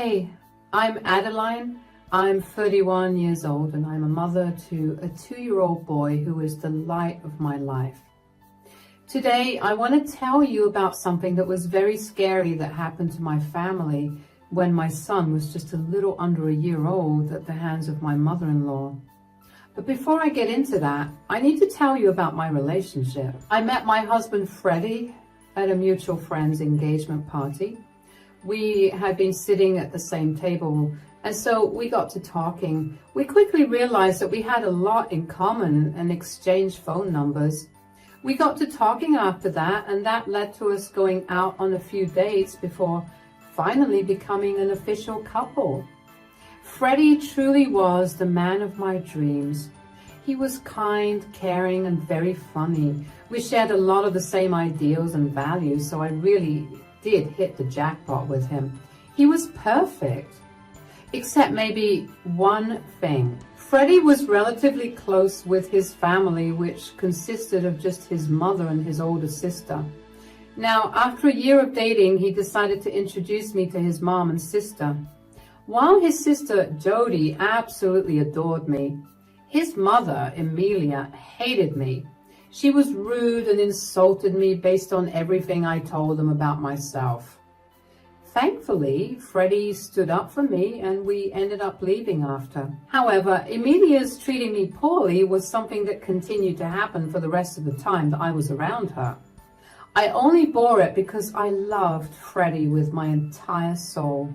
Hey, I'm Adeline. I'm 31 years old and I'm a mother to a 2-year-old boy who is the light of my life. Today, I want to tell you about something that was very scary that happened to my family when my son was just a little under a year old at the hands of my mother-in-law. But before I get into that, I need to tell you about my relationship. I met my husband Freddie at a mutual friend's engagement party. We had been sitting at the same table, and so we got to talking. We quickly realized that we had a lot in common and exchanged phone numbers. We got to talking after that, and that led to us going out on a few dates before finally becoming an official couple. Freddie truly was the man of my dreams. He was kind, caring, and very funny. We shared a lot of the same ideals and values, so I really did hit the jackpot with him. He was perfect, except maybe one thing. Freddie was relatively close with his family, which consisted of just his mother and his older sister. Now, after a year of dating, he decided to introduce me to his mom and sister. While his sister Jody absolutely adored me, his mother, Emilia, hated me. She was rude and insulted me based on everything I told them about myself. Thankfully, Freddie stood up for me and we ended up leaving after. However, Emilia's treating me poorly was something that continued to happen for the rest of the time that I was around her. I only bore it because I loved Freddie with my entire soul.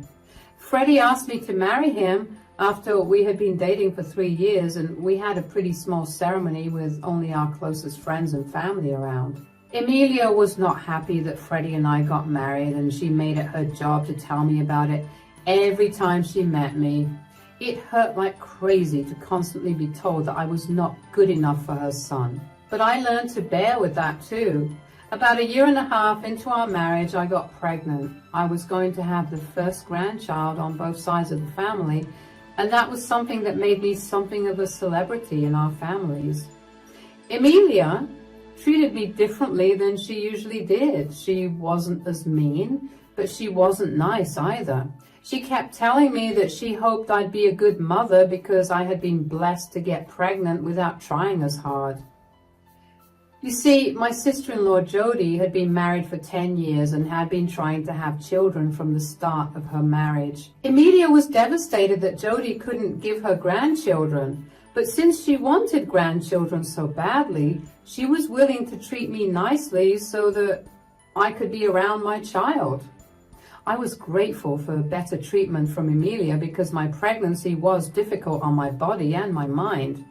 Freddie asked me to marry him after we had been dating for 3 years, and we had a pretty small ceremony with only our closest friends and family around. Emilia was not happy that Freddie and I got married, and she made it her job to tell me about it every time she met me. It hurt like crazy to constantly be told that I was not good enough for her son. But I learned to bear with that too. About 1.5 years into our marriage, I got pregnant. I was going to have the first grandchild on both sides of the family, and that was something that made me something of a celebrity in our families. Emilia treated me differently than she usually did. She wasn't as mean, but she wasn't nice either. She kept telling me that she hoped I'd be a good mother because I had been blessed to get pregnant without trying as hard. You see, my sister-in-law Jody had been married for 10 years and had been trying to have children from the start of her marriage. Emilia was devastated that Jody couldn't give her grandchildren, but since she wanted grandchildren so badly, she was willing to treat me nicely so that I could be around my child. I was grateful for better treatment from Emilia because my pregnancy was difficult on my body and my mind.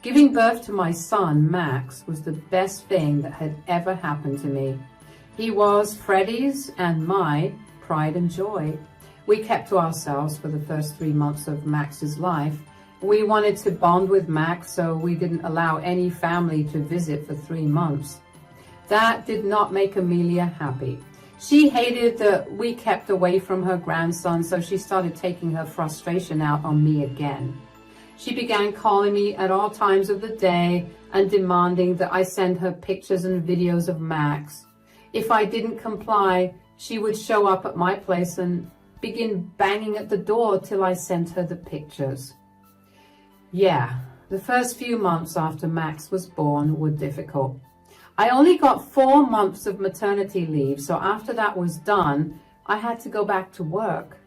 Giving birth to my son, Max, was the best thing that had ever happened to me. He was Freddie's and my pride and joy. We kept to ourselves for the first 3 months of Max's life. We wanted to bond with Max, so we didn't allow any family to visit for 3 months. That did not make Emilia happy. She hated that we kept away from her grandson, so she started taking her frustration out on me again. She began calling me at all times of the day and demanding that I send her pictures and videos of Max. If I didn't comply, she would show up at my place and begin banging at the door till I sent her the pictures. Yeah, the first few months after Max was born were difficult. I only got 4 months of maternity leave, so after that was done, I had to go back to work.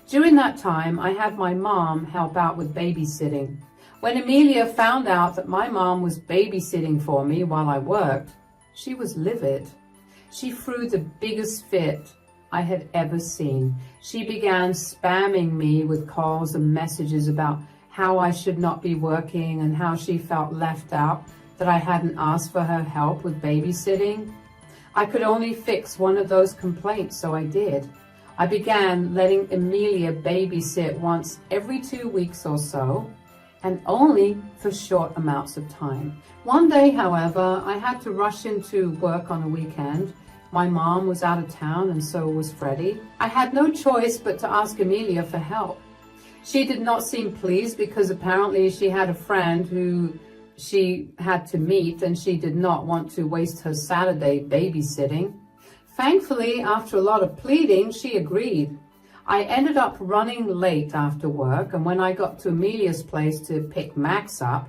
During that time, I had my mom help out with babysitting. When Emilia found out that my mom was babysitting for me while I worked, she was livid. She threw the biggest fit I had ever seen. She began spamming me with calls and messages about how I should not be working and how she felt left out, that I hadn't asked for her help with babysitting. I could only fix one of those complaints, so I did. I began letting Emilia babysit once every 2 weeks or so, and only for short amounts of time. One day, however, I had to rush into work on a weekend. My mom was out of town and so was Freddie. I had no choice but to ask Emilia for help. She did not seem pleased because apparently she had a friend who she had to meet and she did not want to waste her Saturday babysitting. Thankfully, after a lot of pleading, she agreed. I ended up running late after work, and when I got to Emilia's place to pick Max up,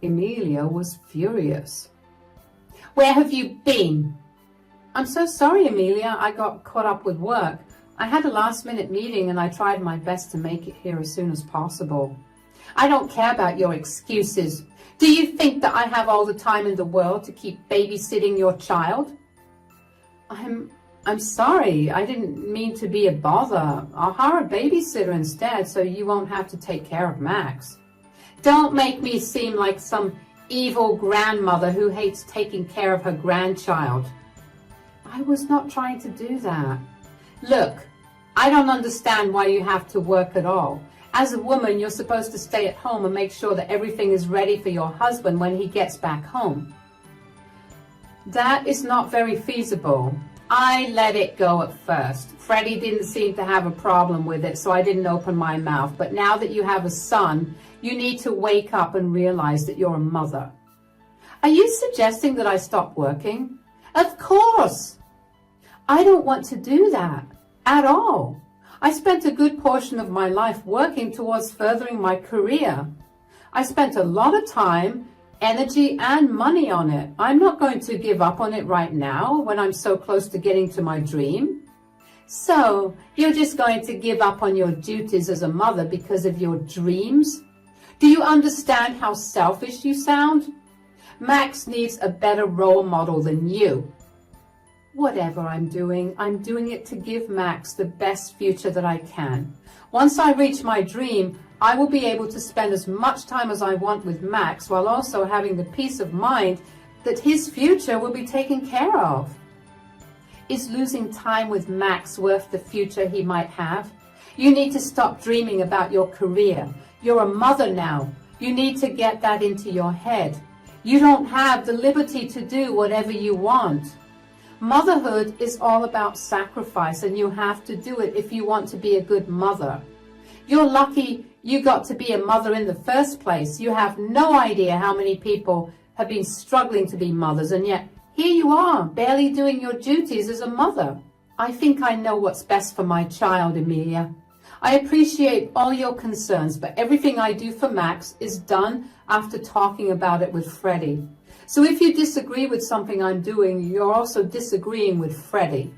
Emilia was furious. "Where have you been?" "I'm so sorry, Emilia. I got caught up with work. I had a last-minute meeting and I tried my best to make it here as soon as possible." "I don't care about your excuses. Do you think that I have all the time in the world to keep babysitting your child?" I'm sorry. I didn't mean to be a bother. I'll hire a babysitter instead so you won't have to take care of Max." "Don't make me seem like some evil grandmother who hates taking care of her grandchild." "I was not trying to do that." "Look, I don't understand why you have to work at all. As a woman, you're supposed to stay at home and make sure that everything is ready for your husband when he gets back home." "That is not very feasible. I let it go at first. Freddie didn't seem to have a problem with it, so I didn't open my mouth. But now that you have a son, you need to wake up and realize that you're a mother." "Are you suggesting that I stop working?" "Of course. I don't want to do that at all. I spent a good portion of my life working towards furthering my career. I spent a lot of time, energy, and money on it. I'm not going to give up on it right now when I'm so close to getting to my dream." "So, you're just going to give up on your duties as a mother because of your dreams? Do you understand how selfish you sound? Max needs a better role model than you." "Whatever I'm doing it to give Max the best future that I can. Once I reach my dream, I will be able to spend as much time as I want with Max while also having the peace of mind that his future will be taken care of." "Is losing time with Max worth the future he might have? You need to stop dreaming about your career. You're a mother now. You need to get that into your head. You don't have the liberty to do whatever you want. Motherhood is all about sacrifice, and you have to do it if you want to be a good mother. You're lucky you got to be a mother in the first place. You have no idea how many people have been struggling to be mothers, and yet here you are, barely doing your duties as a mother." "I think I know what's best for my child, Emilia. I appreciate all your concerns, but everything I do for Max is done after talking about it with Freddie. So if you disagree with something I'm doing, you're also disagreeing with Freddie.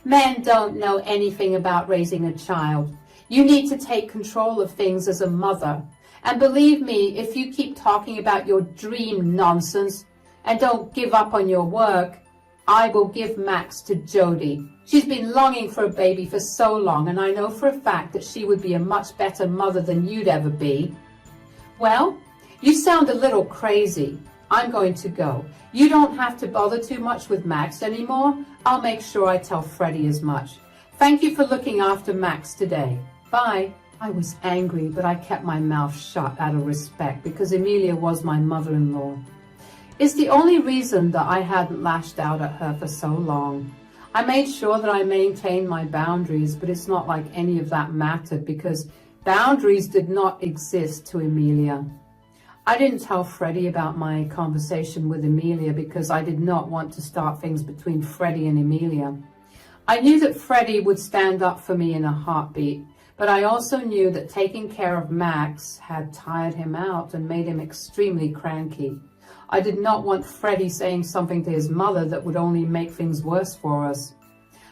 Men don't know anything about raising a child. You need to take control of things as a mother. And believe me, if you keep talking about your dream nonsense and don't give up on your work, I will give Max to Jody. She's been longing for a baby for so long, and I know for a fact that she would be a much better mother than you'd ever be." "Well, you sound a little crazy. I'm going to go. You don't have to bother too much with Max anymore. I'll make sure I tell Freddie as much. Thank you for looking after Max today. Bye." I was angry, but I kept my mouth shut out of respect because Emilia was my mother-in-law. It's the only reason that I hadn't lashed out at her for so long. I made sure that I maintained my boundaries, but it's not like any of that mattered because boundaries did not exist to Emilia. I didn't tell Freddie about my conversation with Emilia because I did not want to start things between Freddie and Emilia. I knew that Freddie would stand up for me in a heartbeat, but I also knew that taking care of Max had tired him out and made him extremely cranky. I did not want Freddie saying something to his mother that would only make things worse for us.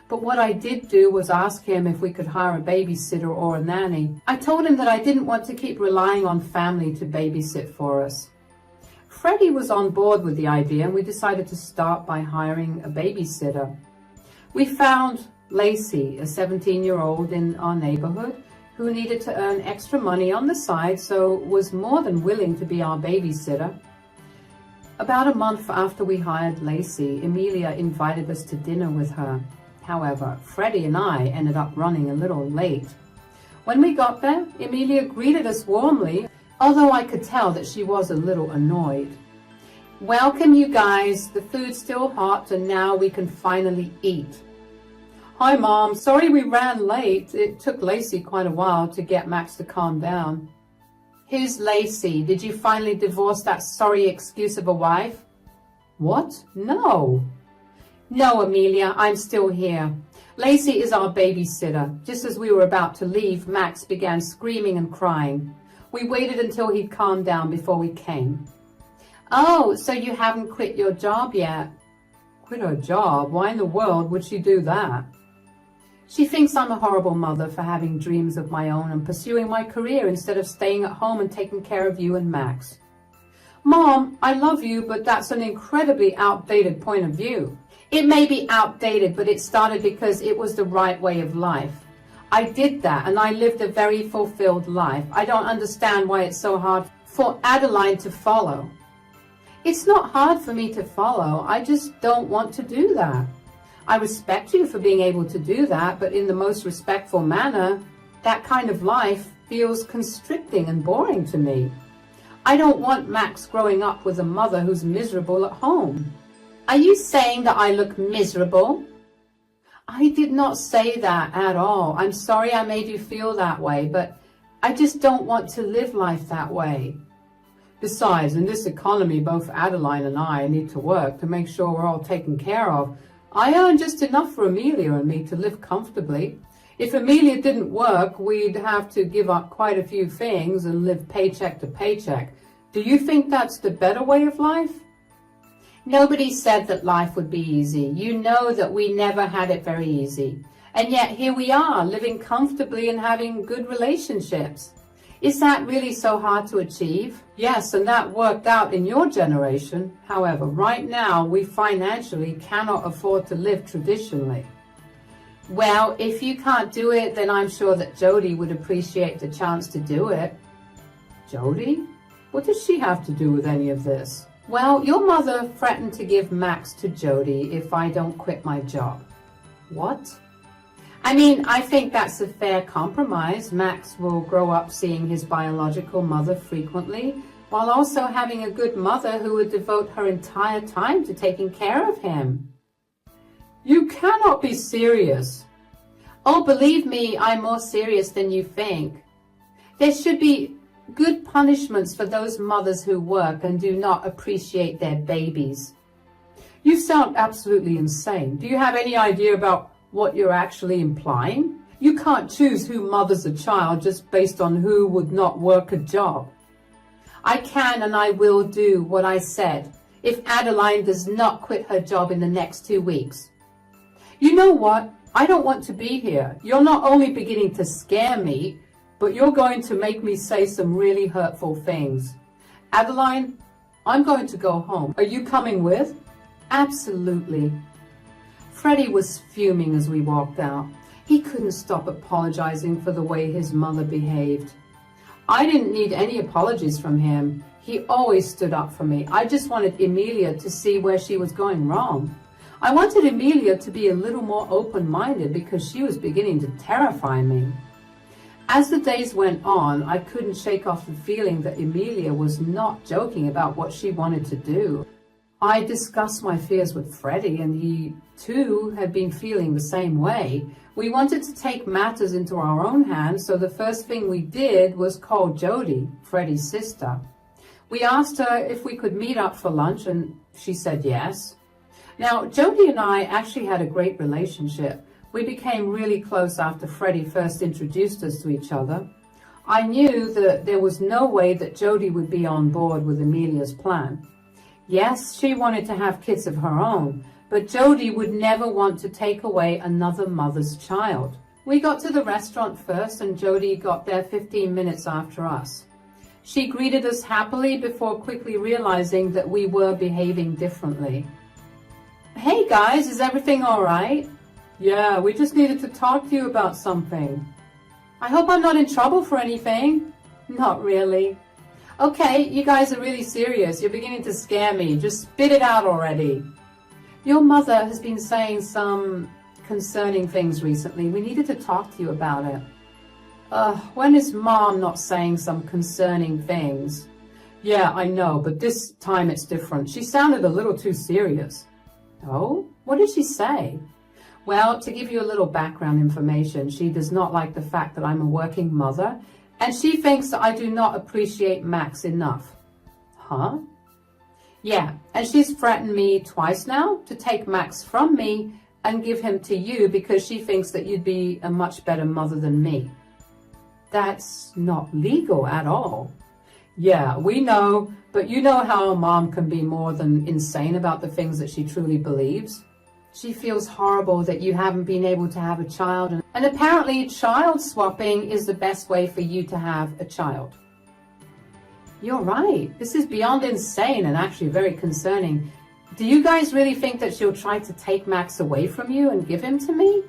But what I did do was ask him if we could hire a babysitter or a nanny. I told him that I didn't want to keep relying on family to babysit for us. Freddie was on board with the idea, and we decided to start by hiring a babysitter. We found Lacey, a 17-year-old in our neighborhood who needed to earn extra money on the side, so was more than willing to be our babysitter. About a month after we hired Lacey, Emilia invited us to dinner with her. However, Freddie and I ended up running a little late. When we got there, Emilia greeted us warmly, although I could tell that she was a little annoyed. "Welcome, you guys. The food's still hot and now we can finally eat." "Hi, Mom. Sorry we ran late. It took Lacey quite a while to get Max to calm down." "Who's Lacey? Did you finally divorce that sorry excuse of a wife?" "What? No." "No, Emilia, I'm still here. Lacey is our babysitter. Just as we were about to leave, Max began screaming and crying. We waited until he'd calmed down before we came. Oh, so you haven't quit your job yet? Quit her job? Why in the world would she do that? She thinks I'm a horrible mother for having dreams of my own and pursuing my career instead of staying at home and taking care of you and Max. Mom, I love you, but that's an incredibly outdated point of view. It may be outdated, but it started because it was the right way of life. I did that and I lived a very fulfilled life. I don't understand why it's so hard for Adeline to follow. It's not hard for me to follow. I just don't want to do that. I respect you for being able to do that, but in the most respectful manner, that kind of life feels constricting and boring to me. I don't want Max growing up with a mother who's miserable at home. Are you saying that I look miserable? I did not say that at all. I'm sorry I made you feel that way, but I just don't want to live life that way. Besides, in this economy, both Adeline and I need to work to make sure we're all taken care of. I earn just enough for Amelia and me to live comfortably. If Amelia didn't work, we'd have to give up quite a few things and live paycheck to paycheck. Do you think that's the better way of life? Nobody said that life would be easy. You know that we never had it very easy. And yet here we are, living comfortably and having good relationships. Is that really so hard to achieve? Yes, and that worked out in your generation. However, right now, we financially cannot afford to live traditionally. Well, if you can't do it, then I'm sure that Jody would appreciate the chance to do it. Jody? What does she have to do with any of this? Well, your mother threatened to give Max to Jody if I don't quit my job. What? I mean, I think that's a fair compromise. Max will grow up seeing his biological mother frequently, while also having a good mother who would devote her entire time to taking care of him. You cannot be serious. Oh, believe me, I'm more serious than you think. There should be good punishments for those mothers who work and do not appreciate their babies. You sound absolutely insane. Do you have any idea about what you're actually implying? You can't choose who mothers a child just based on who would not work a job. I can and I will do what I said if Adeline does not quit her job in the next 2 weeks. You know what? I don't want to be here. You're not only beginning to scare me, but you're going to make me say some really hurtful things. Adeline, I'm going to go home. Are you coming with? Absolutely. Freddie was fuming as we walked out. He couldn't stop apologizing for the way his mother behaved. I didn't need any apologies from him. He always stood up for me. I just wanted Amelia to see where she was going wrong. I wanted Amelia to be a little more open-minded because she was beginning to terrify me. As the days went on, I couldn't shake off the feeling that Amelia was not joking about what she wanted to do. I discussed my fears with Freddie, and he, too, had been feeling the same way. We wanted to take matters into our own hands, so the first thing we did was call Jody, Freddie's sister. We asked her if we could meet up for lunch, and she said yes. Now, Jody and I actually had a great relationship. We became really close after Freddie first introduced us to each other. I knew that there was no way that Jody would be on board with Amelia's plan. Yes, she wanted to have kids of her own, but Jody would never want to take away another mother's child. We got to the restaurant first, and Jody got there 15 minutes after us. She greeted us happily before quickly realizing that we were behaving differently. Hey guys, is everything all right? Yeah, we just needed to talk to you about something. I hope I'm not in trouble for anything. Not really. Okay, you guys are really serious. You're beginning to scare me. Just spit it out already. Your mother has been saying some concerning things recently. We needed to talk to you about it. When is Mom not saying some concerning things? Yeah, I know, but this time it's different. She sounded a little too serious. Oh? What did she say? Well, to give you a little background information, she does not like the fact that I'm a working mother, and she thinks that I do not appreciate Max enough. Huh? Yeah, and she's threatened me twice now to take Max from me and give him to you because she thinks that you'd be a much better mother than me. That's not legal at all. Yeah, we know, but you know how a mom can be more than insane about the things that she truly believes. She feels horrible that you haven't been able to have a child, and apparently child swapping is the best way for you to have a child. You're right. This is beyond insane and actually very concerning. Do you guys really think that she'll try to take Max away from you and give him to me?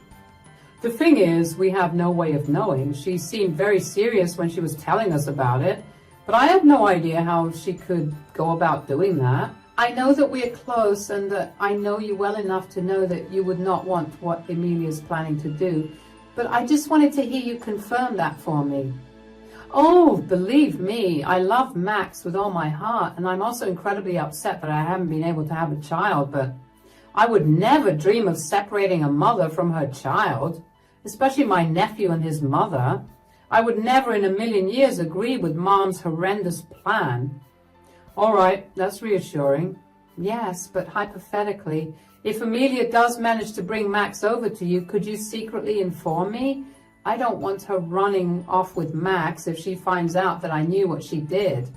The thing is, we have no way of knowing. She seemed very serious when she was telling us about it, but I have no idea how she could go about doing that. I know that we're close and that I know you well enough to know that you would not want what Emilia's planning to do, but I just wanted to hear you confirm that for me. Oh, believe me, I love Max with all my heart, and I'm also incredibly upset that I haven't been able to have a child, but I would never dream of separating a mother from her child, especially my nephew and his mother. I would never in a million years agree with Mom's horrendous plan. All right, that's reassuring. Yes, but hypothetically, if Emilia does manage to bring Max over to you, could you secretly inform me? I don't want her running off with Max if she finds out that I knew what she did.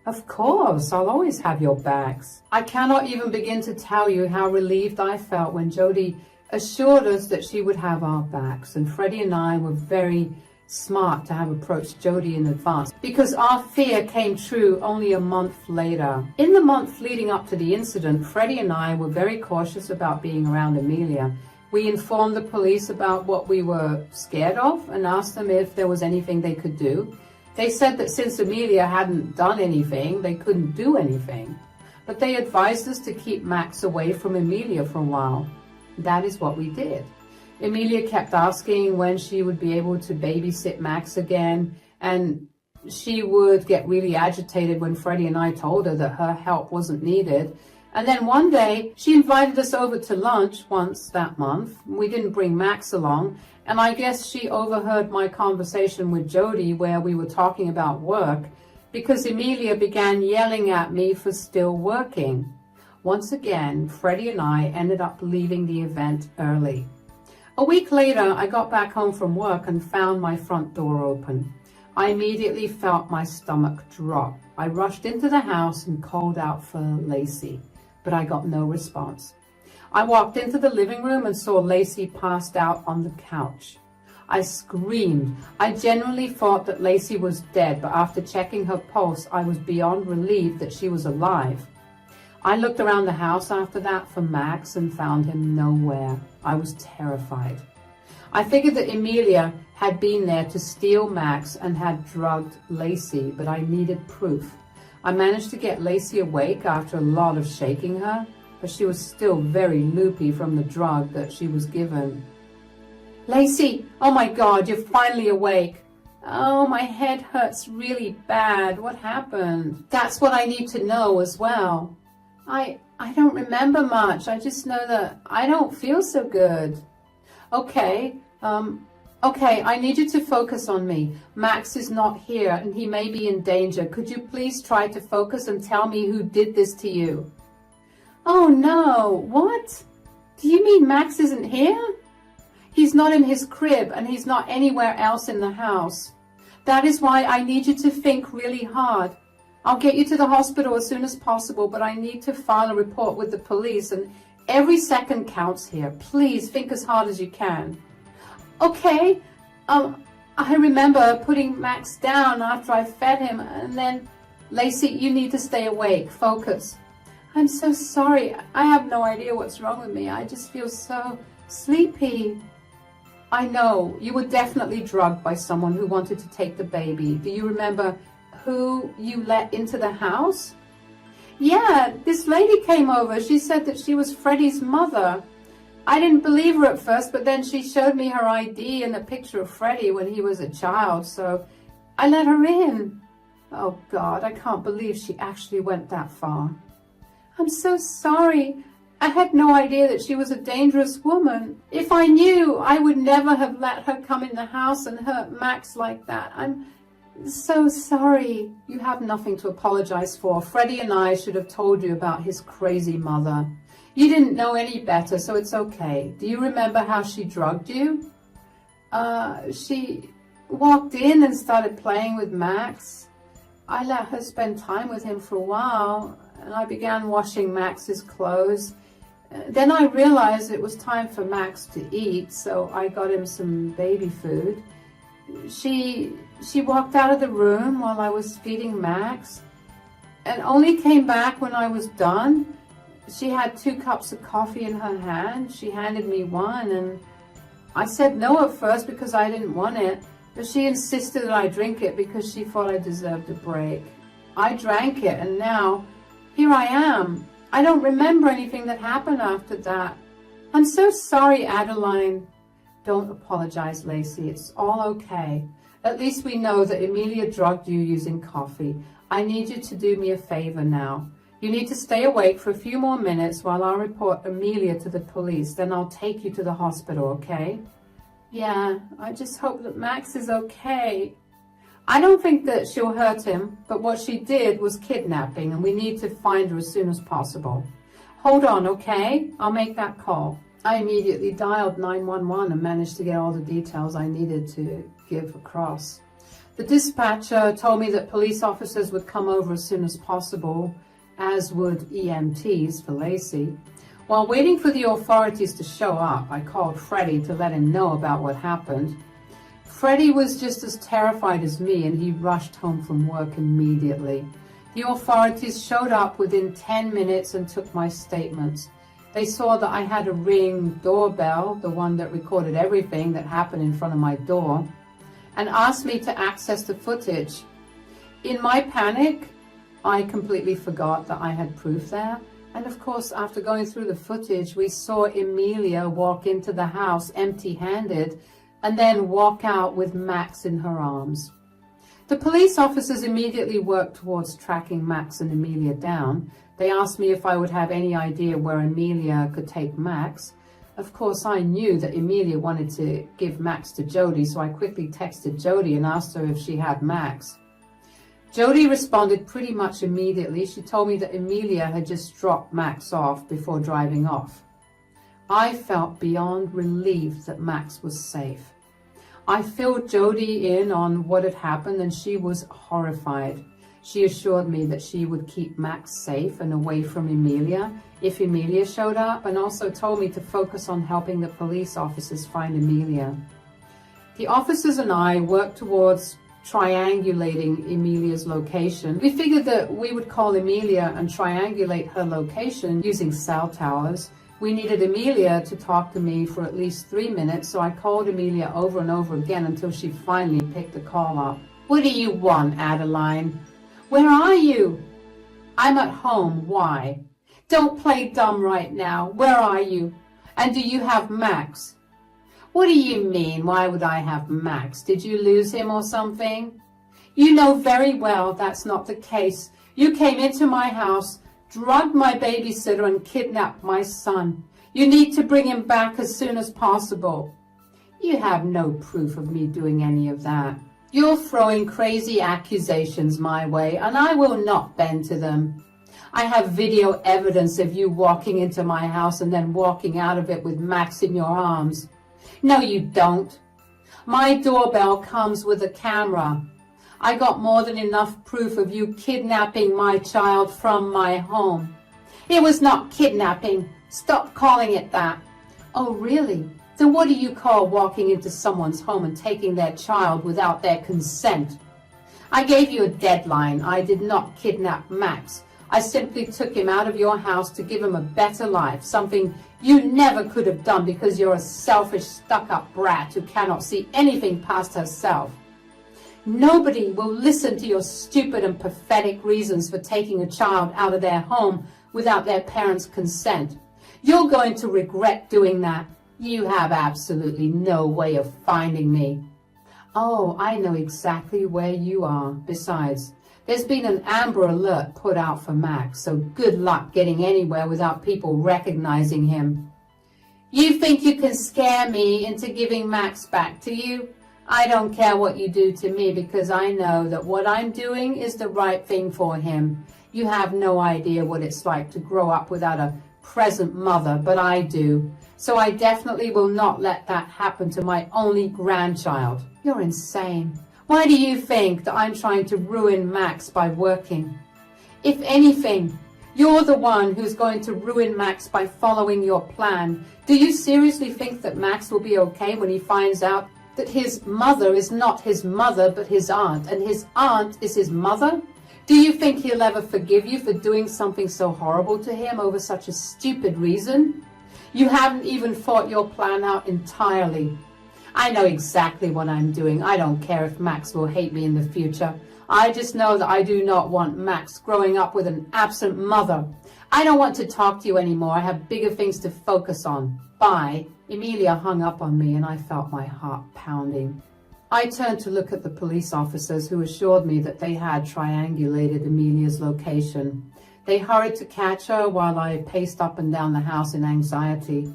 Of course, I'll always have your backs. I cannot even begin to tell you how relieved I felt when Jody assured us that she would have our backs, and Freddie and I were very smart to have approached Jody in advance because our fear came true only a month later. In the month leading up to the incident, Freddie and I were very cautious about being around Emilia. We informed the police about what we were scared of and asked them if there was anything they could do. They said that since Emilia hadn't done anything, they couldn't do anything. But they advised us to keep Max away from Emilia for a while. That is what we did. Emilia kept asking when she would be able to babysit Max again, and she would get really agitated when Freddie and I told her that her help wasn't needed. And then one day, she invited us over to lunch once that month. We didn't bring Max along, and I guess she overheard my conversation with Jody where we were talking about work, because Emilia began yelling at me for still working. Once again, Freddie and I ended up leaving the event early. A week later, I got back home from work and found my front door open. I immediately felt my stomach drop. I rushed into the house and called out for Lacey, but I got no response. I walked into the living room and saw Lacey passed out on the couch. I screamed. I genuinely thought that Lacey was dead, but after checking her pulse, I was beyond relieved that she was alive. I looked around the house after that for Max and found him nowhere. I was terrified. I figured that Emilia had been there to steal Max and had drugged Lacey, but I needed proof. I managed to get Lacey awake after a lot of shaking her, but she was still very loopy from the drug that she was given. Lacey, oh my God, you're finally awake. Oh, my head hurts really bad. What happened? That's what I need to know as well. I don't remember much. I just know that I don't feel so good. Okay, I need you to focus on me. Max is not here and he may be in danger. Could you please try to focus and tell me who did this to you? Oh no, what? Do you mean Max isn't here? He's not in his crib and he's not anywhere else in the house. That is why I need you to think really hard. I'll get you to the hospital as soon as possible, but I need to file a report with the police, and every second counts here. Please think as hard as you can. Okay, I remember putting Max down after I fed him, and then, Lacey, you need to stay awake. Focus. I'm so sorry. I have no idea what's wrong with me. I just feel so sleepy. I know, you were definitely drugged by someone who wanted to take the baby. Do you remember who you let into the house? Yeah, this lady came over. She said that she was Freddie's mother. I didn't believe her at first, but then she showed me her ID and a picture of Freddie when he was a child, so I let her in. Oh God, I can't believe she actually went that far. I'm so sorry. I had no idea that she was a dangerous woman. If I knew, I would never have let her come in the house and hurt Max like that. I'm so sorry. You have nothing to apologize for. Freddie and I should have told you about his crazy mother. You didn't know any better, so it's okay. Do you remember how she drugged you? She walked in and started playing with Max. I let her spend time with him for a while, and I began washing Max's clothes. Then I realized it was time for Max to eat, so I got him some baby food. She walked out of the room while I was feeding Max, and only came back when I was done. She had 2 cups of coffee in her hand. She handed me one, and I said no at first because I didn't want it, but she insisted that I drink it because she thought I deserved a break. I drank it, and now here I am. I don't remember anything that happened after that. I'm so sorry, Adeline. Don't apologize, Lacey. It's all okay. At least we know that Emilia drugged you using coffee. I need you to do me a favor now. You need to stay awake for a few more minutes while I report Emilia to the police. Then I'll take you to the hospital, okay? Yeah, I just hope that Max is okay. I don't think that she'll hurt him, but what she did was kidnapping, and we need to find her as soon as possible. Hold on, okay? I'll make that call. I immediately dialed 911 and managed to get all the details I needed to give across. The dispatcher told me that police officers would come over as soon as possible, as would EMTs for Lacey. While waiting for the authorities to show up, I called Freddie to let him know about what happened. Freddie was just as terrified as me, and he rushed home from work immediately. The authorities showed up within 10 minutes and took my statements. They saw that I had a Ring doorbell, the one that recorded everything that happened in front of my door, and asked me to access the footage. In my panic, I completely forgot that I had proof there. And of course, after going through the footage, we saw Emilia walk into the house empty-handed and then walk out with Max in her arms. The police officers immediately worked towards tracking Max and Emilia down. They asked me if I would have any idea where Emilia could take Max. Of course, I knew that Emilia wanted to give Max to Jody, so I quickly texted Jody and asked her if she had Max. Jody responded pretty much immediately. She told me that Emilia had just dropped Max off before driving off. I felt beyond relief that Max was safe. I filled Jody in on what had happened, and she was horrified. She assured me that she would keep Max safe and away from Emilia if Emilia showed up, and also told me to focus on helping the police officers find Emilia. The officers and I worked towards triangulating Emilia's location. We figured that we would call Emilia and triangulate her location using cell towers. We needed Emilia to talk to me for at least 3 minutes, so I called Emilia over and over again until she finally picked the call up. What do you want, Adeline? Where are you? I'm at home. Why? Don't play dumb right now. Where are you? And do you have Max? What do you mean, why would I have Max? Did you lose him or something? You know very well that's not the case. You came into my house, drugged my babysitter, and kidnapped my son. You need to bring him back as soon as possible. You have no proof of me doing any of that. You're throwing crazy accusations my way, and I will not bend to them. I have video evidence of you walking into my house and then walking out of it with Max in your arms. No, you don't. My doorbell comes with a camera. I got more than enough proof of you kidnapping my child from my home. It was not kidnapping. Stop calling it that. Oh, really? Then what do you call walking into someone's home and taking their child without their consent? I gave you a deadline. I did not kidnap Max. I simply took him out of your house to give him a better life, something you never could have done because you're a selfish, stuck-up brat who cannot see anything past herself. Nobody will listen to your stupid and pathetic reasons for taking a child out of their home without their parents' consent. You're going to regret doing that. You have absolutely no way of finding me. Oh, I know exactly where you are. Besides, there's been an Amber Alert put out for Max, so good luck getting anywhere without people recognizing him. You think you can scare me into giving Max back to you? I don't care what you do to me because I know that what I'm doing is the right thing for him. You have no idea what it's like to grow up without a present mother, but I do. So I definitely will not let that happen to my only grandchild. You're insane. Why do you think that I'm trying to ruin Max by working? If anything, you're the one who's going to ruin Max by following your plan. Do you seriously think that Max will be okay when he finds out that his mother is not his mother but his aunt, and his aunt is his mother? Do you think he'll ever forgive you for doing something so horrible to him over such a stupid reason? You haven't even thought your plan out entirely. I know exactly what I'm doing. I don't care if Max will hate me in the future. I just know that I do not want Max growing up with an absent mother. I don't want to talk to you anymore. I have bigger things to focus on. Bye. Emilia hung up on me and I felt my heart pounding. I turned to look at the police officers who assured me that they had triangulated Emilia's location. They hurried to catch her while I paced up and down the house in anxiety.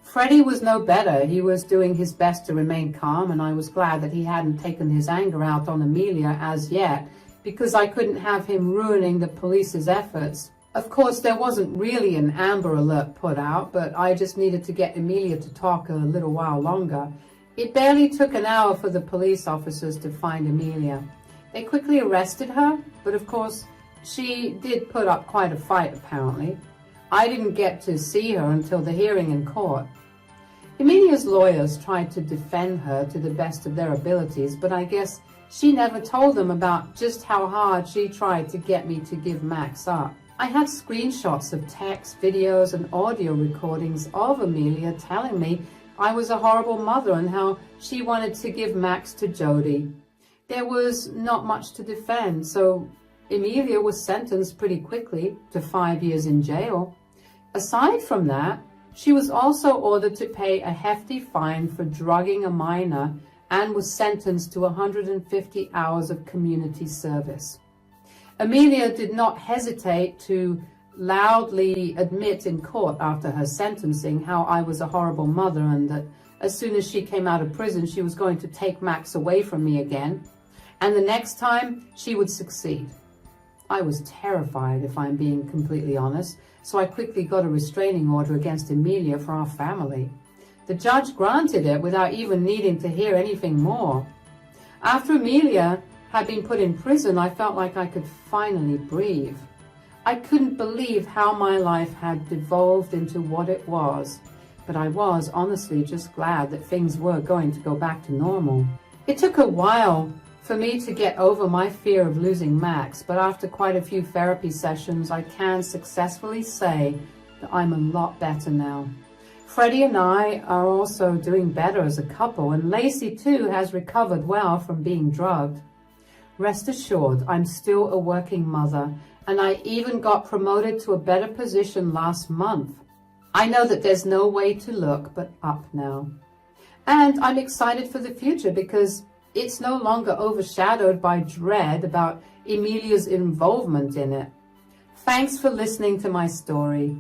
Freddie was no better. He was doing his best to remain calm, and I was glad that he hadn't taken his anger out on Emilia as yet, because I couldn't have him ruining the police's efforts. Of course, there wasn't really an Amber Alert put out, but I just needed to get Emilia to talk a little while longer. It barely took an hour for the police officers to find Emilia. They quickly arrested her, but of course, she did put up quite a fight apparently. I didn't get to see her until the hearing in court. Emilia's lawyers tried to defend her to the best of their abilities, but I guess she never told them about just how hard she tried to get me to give Max up. I had screenshots of text, videos, and audio recordings of Emilia telling me I was a horrible mother and how she wanted to give Max to Jody. There was not much to defend, so Emilia was sentenced pretty quickly to 5 years in jail. Aside from that, she was also ordered to pay a hefty fine for drugging a minor and was sentenced to 150 hours of community service. Emilia did not hesitate to loudly admit in court after her sentencing how I was a horrible mother and that as soon as she came out of prison she was going to take Max away from me again, and the next time she would succeed. I was terrified, if I'm being completely honest, so I quickly got a restraining order against Emilia for our family. The judge granted it without even needing to hear anything more. After Emilia had been put in prison, I felt like I could finally breathe. I couldn't believe how my life had devolved into what it was, but I was honestly just glad that things were going to go back to normal. It took a while for me to get over my fear of losing Max, but after quite a few therapy sessions, I can successfully say that I'm a lot better now. Freddie and I are also doing better as a couple, and Lacey too has recovered well from being drugged. Rest assured, I'm still a working mother, and I even got promoted to a better position last month. I know that there's no way to look but up now. And I'm excited for the future because it's no longer overshadowed by dread about Emilia's involvement in it. Thanks for listening to my story.